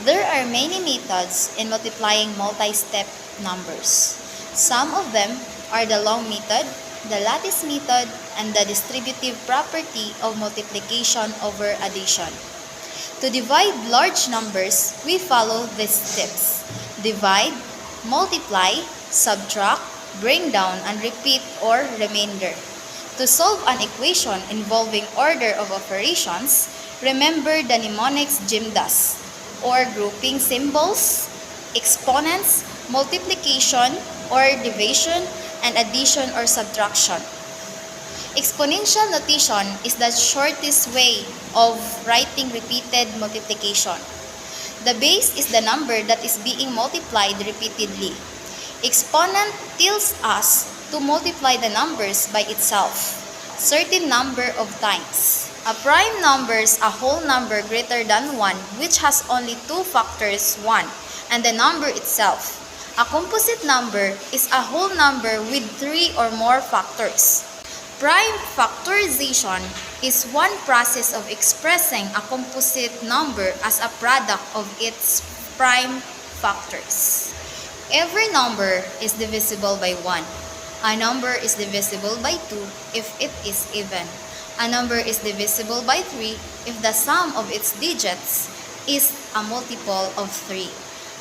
There are many methods in multiplying multi-step numbers. Some of them are the long method, the lattice method, and the distributive property of multiplication over addition. To divide large numbers, we follow these steps: divide, multiply, subtract, bring down, and repeat or remainder. To solve an equation involving order of operations, remember the mnemonics GIMDAS, or grouping symbols, exponents, multiplication or division, and addition or subtraction. Exponential notation is the shortest way of writing repeated multiplication. The base is the number that is being multiplied repeatedly. Exponent tells us to multiply the numbers by itself, certain number of times. A prime numbers a whole number greater than 1 which has only two factors, 1, and the number itself. A composite number is a whole number with 3 or more factors. Prime factorization is one process of expressing a composite number as a product of its prime factors. Every number is divisible by 1. A number is divisible by 2 if it is even. A number is divisible by 3 if the sum of its digits is a multiple of 3.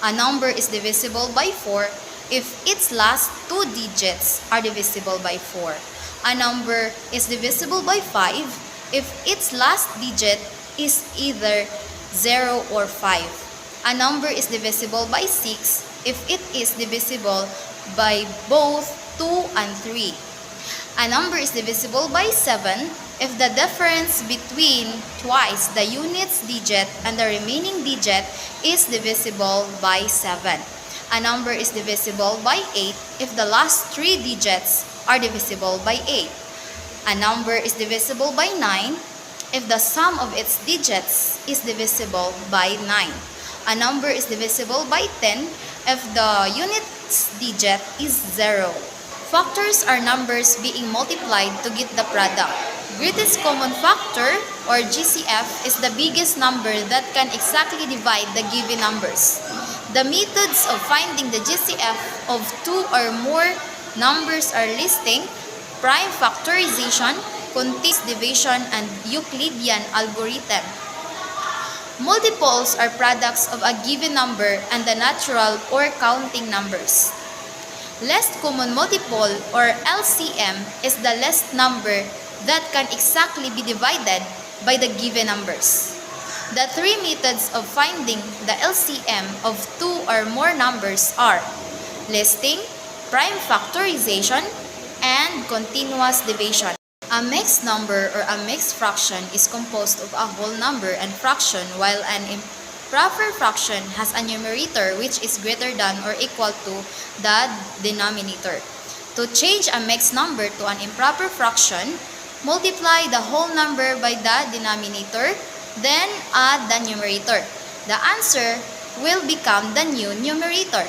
A number is divisible by 4 if its last two digits are divisible by 4. A number is divisible by 5 if its last digit is either 0 or 5. A number is divisible by 6 if it is divisible by both 2 and 3. A number is divisible by 7 if the difference between twice the unit's digit and the remaining digit is divisible by 7. A number is divisible by 8 if the last three digits are divisible by 8. A number is divisible by 9 if the sum of its digits is divisible by 9. A number is divisible by 10 if the unit's digit is 0. Factors are numbers being multiplied to get the product. Greatest common factor, or GCF, is the biggest number that can exactly divide the given numbers. The methods of finding the GCF of two or more numbers are listing, prime factorization, continuous division, and Euclidean algorithm. Multiples are products of a given number and the natural or counting numbers. Least common multiple, or LCM, is the least number that can exactly be divided by the given numbers. The three methods of finding the LCM of two or more numbers are listing, prime factorization, and continuous division. A mixed number or a mixed fraction is composed of a whole number and fraction, while an improper fraction has a numerator which is greater than or equal to the denominator. To change a mixed number to an improper fraction, multiply the whole number by the denominator, then add the numerator. The answer will become the new numerator.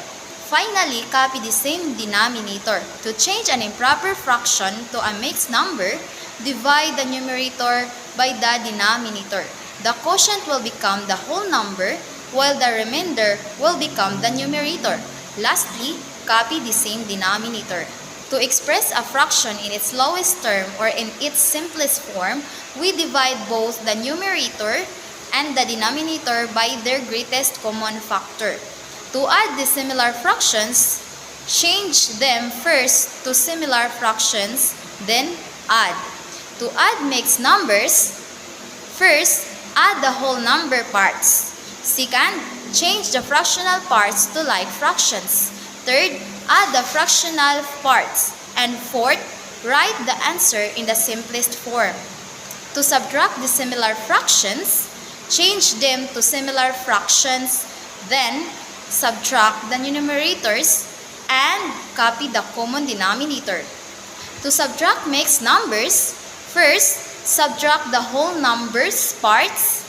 Finally, copy the same denominator. To change an improper fraction to a mixed number, divide the numerator by the denominator. The quotient will become the whole number, while the remainder will become the numerator. Lastly, copy the same denominator. To express a fraction in its lowest term or in its simplest form, we divide both the numerator and the denominator by their greatest common factor. To add dissimilar fractions, change them first to similar fractions, then add. To add mixed numbers, first, add the whole number parts. Second, change the fractional parts to like fractions. Third, add the fractional parts. And fourth, write the answer in the simplest form. To subtract the similar fractions, change them to similar fractions, then subtract the numerators and copy the common denominator. To subtract mixed numbers, first, subtract the whole numbers parts.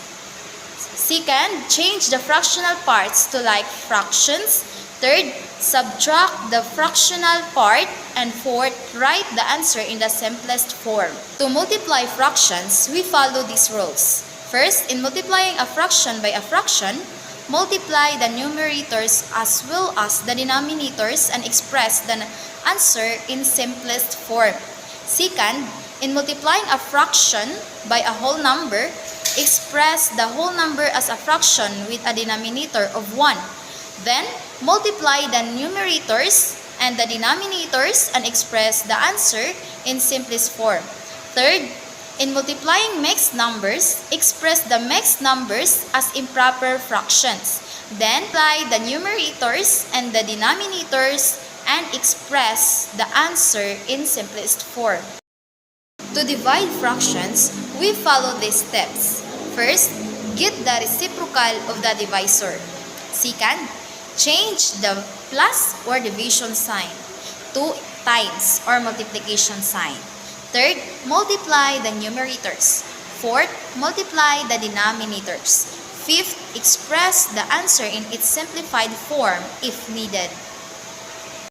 Second, change the fractional parts to like fractions. Third, subtract the fractional part. And fourth, write the answer in the simplest form. To multiply fractions, we follow these rules. First, in multiplying a fraction by a fraction, multiply the numerators as well as the denominators and express the answer in simplest form. Second, in multiplying a fraction by a whole number, express the whole number as a fraction with a denominator of 1. Then, multiply the numerators and the denominators and express the answer in simplest form. Third, in multiplying mixed numbers, express the mixed numbers as improper fractions. Then, apply the numerators and the denominators and express the answer in simplest form. To divide fractions, we follow these steps. First, get the reciprocal of the divisor. Second, change the plus or division sign to times or multiplication sign. Third, multiply the numerators. Fourth, multiply the denominators. Fifth, express the answer in its simplified form if needed.